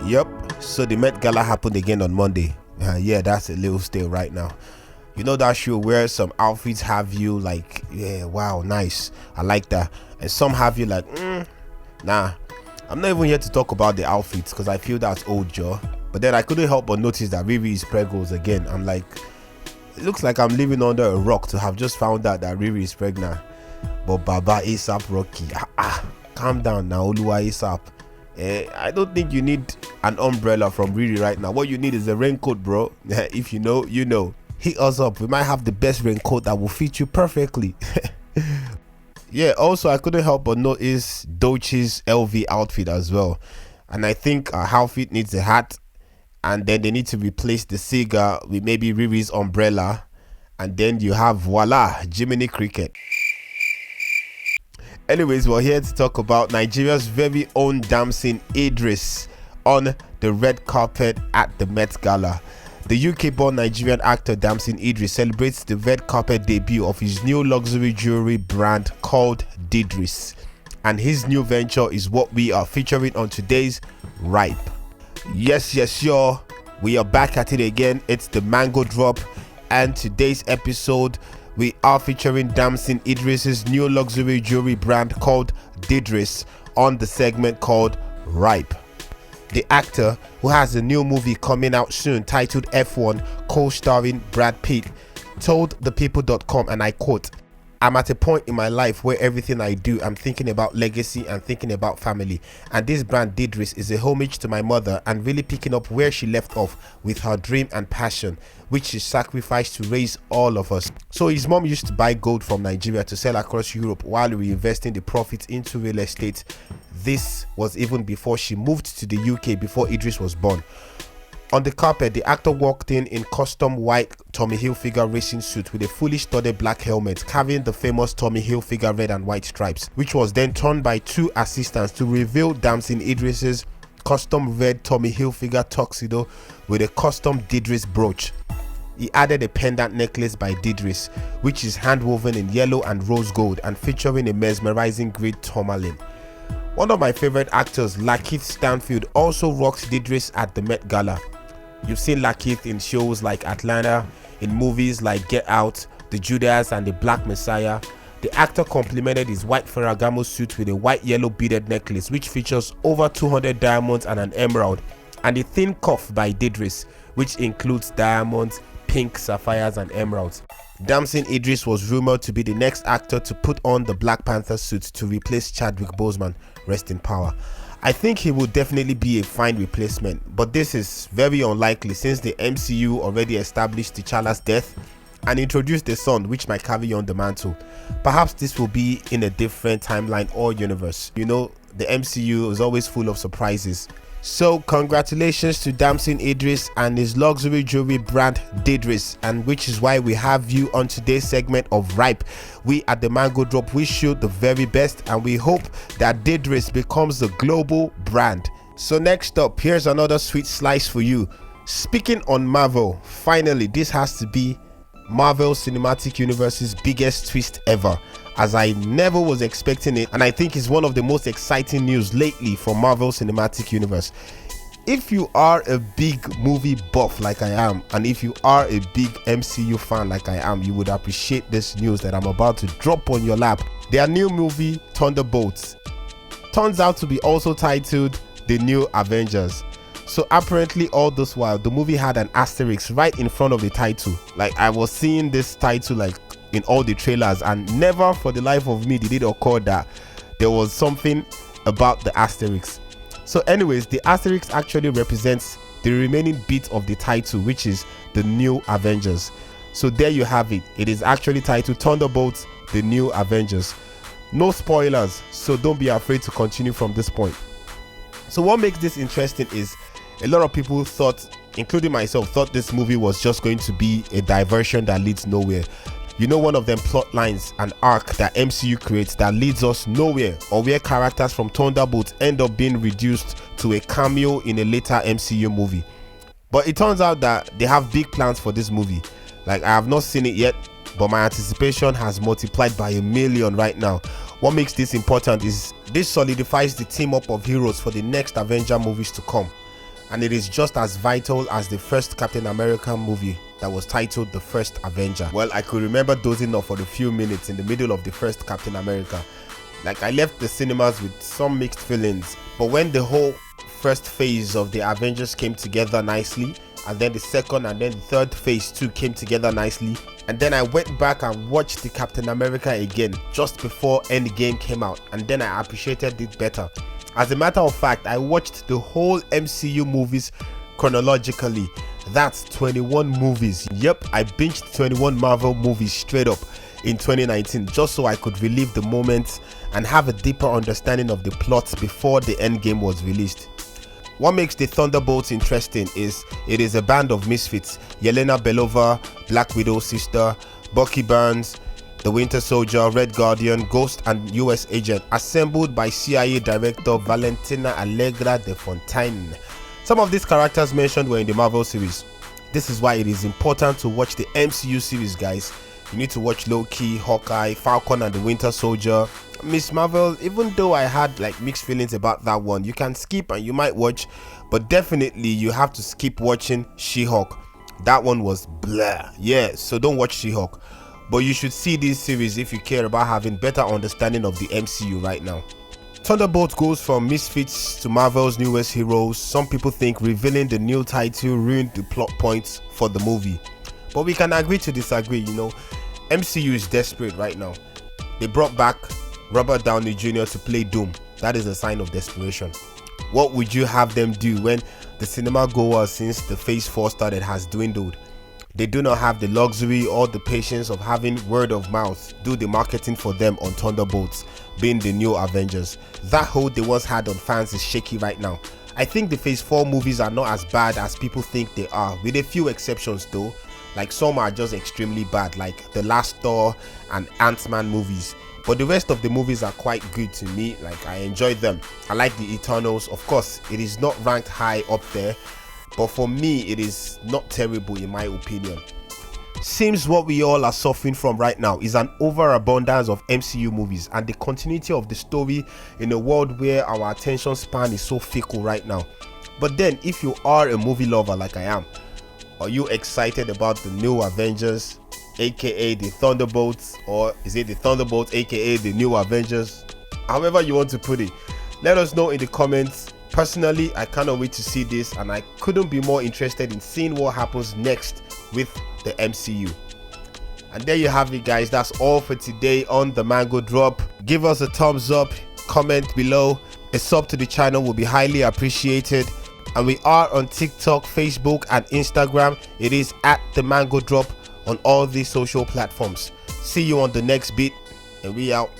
Yep, so the Met Gala happened again on Monday. Yeah, that's a little stale right now. You know that show where some outfits have you like, yeah, wow, nice, I like that. And some have you like, nah. I'm not even here to talk about the outfits because I feel that's old Joe. But then I couldn't help but notice that Riri is preggers again. I'm like, it looks like I'm living under a rock to have just found out that Riri is pregnant. But Baba ASAP Rocky, calm down now, Oluwa ASAP. I don't think you need an umbrella from Riri right now. What you need is a raincoat, bro. If you know, you know. Hit us up. We might have the best raincoat that will fit you perfectly. Yeah, also I couldn't help but notice Doechie's LV outfit as well. And I think her outfit needs a hat. And then they need to replace the cigar with maybe Riri's umbrella. And then you have voila, Jiminy Cricket. Anyways, we're here to talk about Nigeria's very own Damson Idris on the red carpet at the Met Gala. The UK-born Nigerian actor Damson Idris celebrates the red carpet debut of his new luxury jewelry brand called Didris. And his new venture is what we are featuring on today's Ripe. Yes, y'all. We are back at it again. It's the Mango Drop. And today's episode, we are featuring Damson Idris's new luxury jewelry brand called Didris on the segment called Ripe. The actor, who has a new movie coming out soon titled F1, co-starring Brad Pitt, told thepeople.com, and I quote, "I'm at a point in my life where everything I do, I'm thinking about legacy and thinking about family. And this brand Didris is a homage to my mother and really picking up where she left off with her dream and passion, which she sacrificed to raise all of us." So his mom used to buy gold from Nigeria to sell across Europe while reinvesting the profits into real estate. This was even before she moved to the UK before Idris was born. On the carpet, the actor walked in custom white Tommy Hilfiger racing suit with a fully studded black helmet carrying the famous Tommy Hilfiger red and white stripes, which was then turned by two assistants to reveal Damson Idris's custom red Tommy Hilfiger tuxedo with a custom Didris brooch. He added a pendant necklace by Didris, which is hand-woven in yellow and rose gold and featuring a mesmerizing green tourmaline. One of my favorite actors, Lakeith Stanfield, also rocks Didris at the Met Gala. You've seen Lakeith in shows like Atlanta, in movies like Get Out, The Judas and the Black Messiah. The actor complemented his white Ferragamo suit with a white yellow beaded necklace which features over 200 diamonds and an emerald, and a thin cuff by Didris which includes diamonds, pink sapphires and emeralds. Damson Idris was rumored to be the next actor to put on the Black Panther suit to replace Chadwick Boseman, rest in power. I think he would definitely be a fine replacement, but this is very unlikely since the MCU already established T'Challa's death and introduced the son, which might carry on the mantle. Perhaps this will be in a different timeline or universe. You know, the MCU is always full of surprises. So congratulations to Damson Idris and his luxury jewelry brand Didris, and which is why we have you on today's segment of Ripe. We at the Mango Drop wish you the very best and we hope that Didris becomes a global brand. So next up, here's another sweet slice for you. Speaking on Marvel, finally this has to be Marvel Cinematic Universe's biggest twist ever, as I never was expecting it, and I think it's one of the most exciting news lately for Marvel Cinematic Universe. If you are a big movie buff like I am, and if you are a big MCU fan like I am, you would appreciate this news that I'm about to drop on your lap. Their new movie, Thunderbolts, turns out to be also titled The New Avengers. So apparently all this while, the movie had an asterisk right in front of the title. Like, I was seeing this title like in all the trailers, and never for the life of me did it occur that there was something about the asterisk. So anyways, the asterisk actually represents the remaining bit of the title, which is The New Avengers. So there you have it. It is actually titled Thunderbolts, The New Avengers. No spoilers, so don't be afraid to continue from this point. So what makes this interesting is a lot of people thought, including myself, thought this movie was just going to be a diversion that leads nowhere. You know, one of them plot lines, an arc that MCU creates that leads us nowhere, or where characters from Thunderbolts end up being reduced to a cameo in a later MCU movie. But it turns out that they have big plans for this movie. Like, I have not seen it yet, but my anticipation has multiplied by 1,000,000 right now. What makes this important is this solidifies the team up of heroes for the next Avenger movies to come. and it is just as vital as the first Captain America movie that was titled The First Avenger. Well, I could remember dozing off for a few minutes in the middle of the first Captain America. Like, I left the cinemas with some mixed feelings, but when the whole first phase of the Avengers came together nicely, and then the second and then the third phase too came together nicely, and then I went back and watched the Captain America again just before Endgame came out, and then I appreciated it better. As a matter of fact, I watched the whole MCU movies chronologically. That's 21 movies. Yep, I binged 21 Marvel movies straight up in 2019 just so I could relive the moments and have a deeper understanding of the plots before the Endgame was released. What makes the Thunderbolts interesting is it is a band of misfits: Yelena Belova, Black Widow's sister, Bucky Barnes, the Winter Soldier, Red Guardian, Ghost and US Agent, assembled by CIA Director Valentina Allegra de Fontaine. Some of these characters mentioned were in the Marvel series. This is why it is important to watch the MCU series, guys. You need to watch Loki, Hawkeye, Falcon and the Winter Soldier, Miss Marvel. Even though I had like mixed feelings about that one, you can skip and you might watch, but definitely you have to skip watching She-Hulk. That one was blah. Yeah, so don't watch She-Hulk. But you should see this series if you care about having better understanding of the MCU right now. Thunderbolts goes from misfits to Marvel's newest heroes. Some people think revealing the new title ruined the plot points for the movie, but we can agree to disagree. You know, MCU is desperate right now. They brought back Robert Downey Jr. to play Doom. That is a sign of desperation. What would you have them do when the cinema goers since the Phase 4 started has dwindled? They do not have the luxury or the patience of having word of mouth do the marketing for them on Thunderbolts being the new Avengers. That hold they once had on fans is shaky right now. I think the Phase 4 movies are not as bad as people think they are, with a few exceptions though. Like, some are just extremely bad, like the last Thor and Ant-Man movies. But the rest of the movies are quite good to me. Like, I enjoyed them. I like the Eternals. Of course, it is not ranked high up there, but for me it is not terrible in my opinion. Seems what we all are suffering from right now is an overabundance of MCU movies and the continuity of the story in a world where our attention span is so fickle right now. But then, if you are a movie lover like I am, are you excited about the new Avengers, aka the Thunderbolts, or is it the Thunderbolts aka the new Avengers? However you want to put it, let us know in the comments. Personally, I cannot wait to see this, and I couldn't be more interested in seeing what happens next with the MCU. And there you have it, guys. That's all for today on the Mango Drop. Give us a thumbs up, comment below, a sub to the channel will be highly appreciated. And we are on TikTok, Facebook and Instagram. It is at the Mango Drop on all these social platforms. See you on the next bit, and we out.